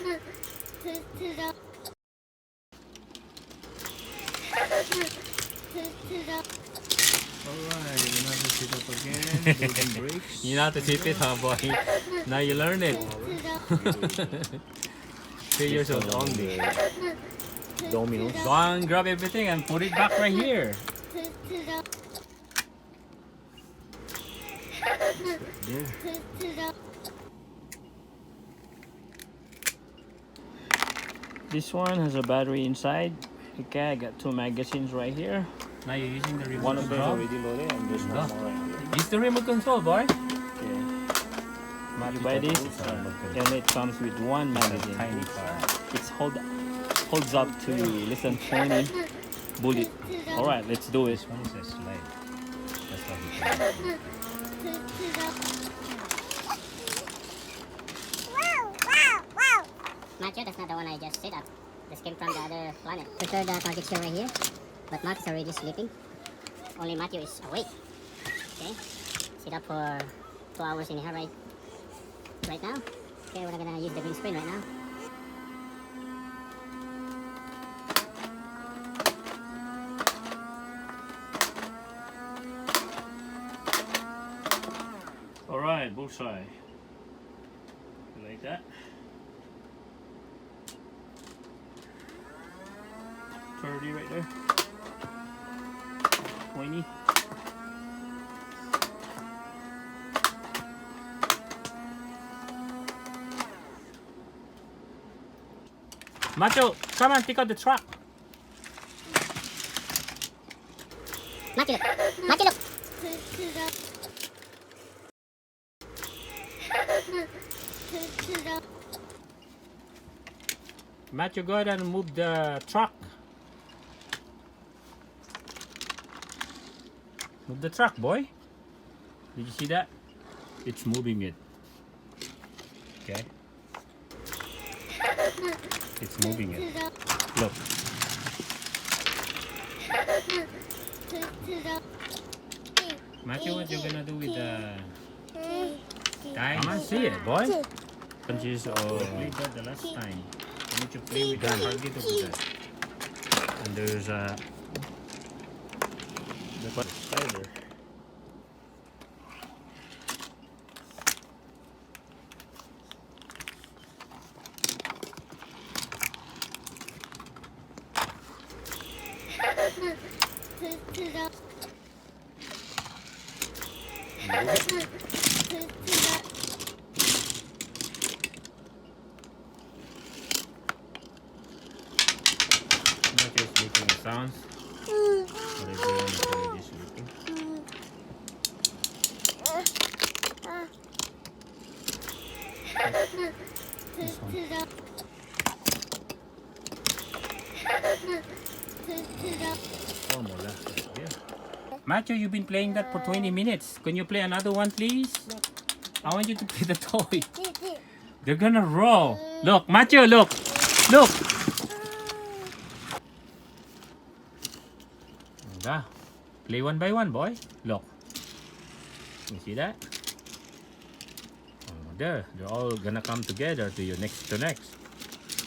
Alright, you know how to sit up again, golden breaks. You know how to sit it, huh, boy? Now you learn it. 3 years old only. Dominoes. Go on, grab everything and put it back right here. There. This one has a battery inside. Okay, I got 2 magazines right here. Now you're using the remote One of them is control. already loaded and there's one more right here. Use the remote control, boy. Okay. You buy this, and it comes with 1 magazine. Tiny car. It's holds up to less than 20 bullet. Alright, let's do it. This one is a slide. That's what we call it. Matthew, that's not the one I just set up. This came from the other planet. Prefer the target here right here, but Mark is already sleeping. Only Matthew is awake. Okay, sit up for 2 hours in here right now. Okay, we're not gonna use the green screen right now. Alright, bullseye. Like that. 30 right there. 20. Macho, come on, take out the truck. Matthew, look! Matthew, look! Matthew, go ahead and move the truck. Move the truck, boy. Did you see that? It's moving it. Okay. It's moving it. Look. Matthew, what you gonna do with the time? Come on, see it, boy. Punches or Played that the last time. I need to play with that. Forget about that. and there's a the spider. Matthew's making sounds. But everyone is already sleeping. This one. Oh, more left. Yeah. Matthew, you've been playing that for 20 minutes. Can you play another one, please? I want you to play the toy. They're gonna roll. Look, Matthew, look. Look. Ah, play one by one, boy. Look. You see that? Oh, there. They're all gonna come together to you next to next.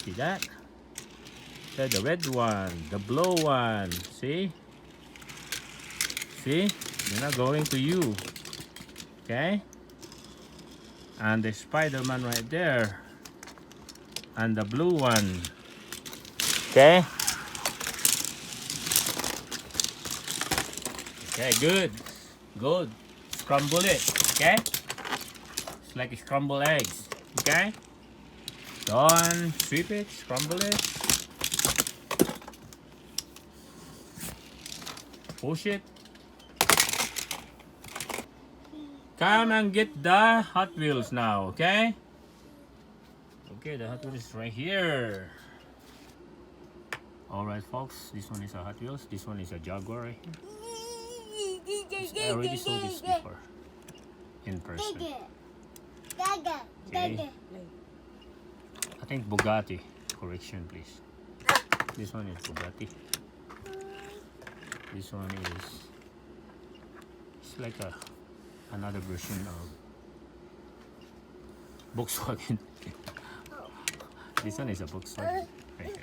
See that? There, the red one, the blue one. See? See? They're not going to you. Okay? And the Spider-Man right there. And the blue one. Okay? Okay, good. Good. Scramble it. Okay? It's like scrambled eggs. Okay? Don't sweep it, scramble it. Push it. Come and get the Hot Wheels now, okay? Okay, the Hot Wheels is right here. Alright folks, this one is a Hot Wheels, this one is a Jaguar right here. I already saw this before in person. Okay. I think Bugatti. Correction please. This one is Bugatti. This one is, it's like another version of Volkswagen. This one is a book store right here.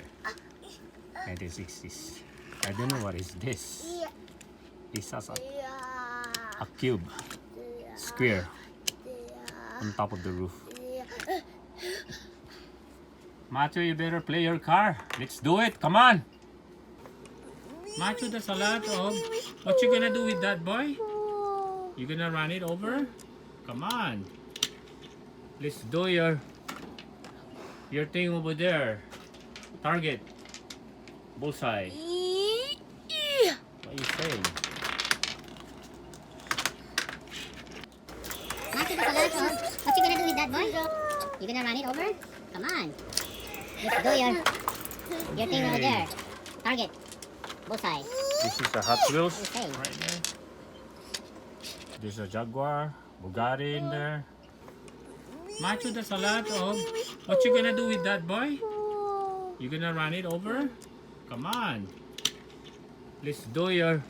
1960s. I don't know what is this. It's just a cube, square, on top of the roof. Matthew, you better play your car. Let's do it. Come on. Matthew, there's a lot of... What you gonna do with that, boy? You gonna run it over? Come on. Let's do your thing over there. Target. Bullseye. What are you saying? Matthew, there's a lot of... What you gonna do with that, boy? You gonna run it over? Come on. Let's do your thing over there. Target. Bullseye. This is a Hot Wheels What are you saying? right there. There's a Jaguar, Bugatti in there. Matthew, there's a lot of... What you gonna do with that, boy? You gonna run it over? Come on. Let's do your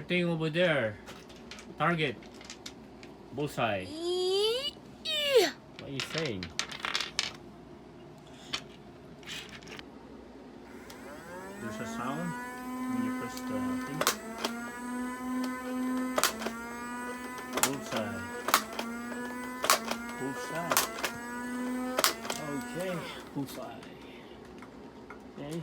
thing over there. Target. Bullseye. What are you saying? There's a sound when you press the thing. Bullseye. Bullseye. Okay, bullseye. Okay.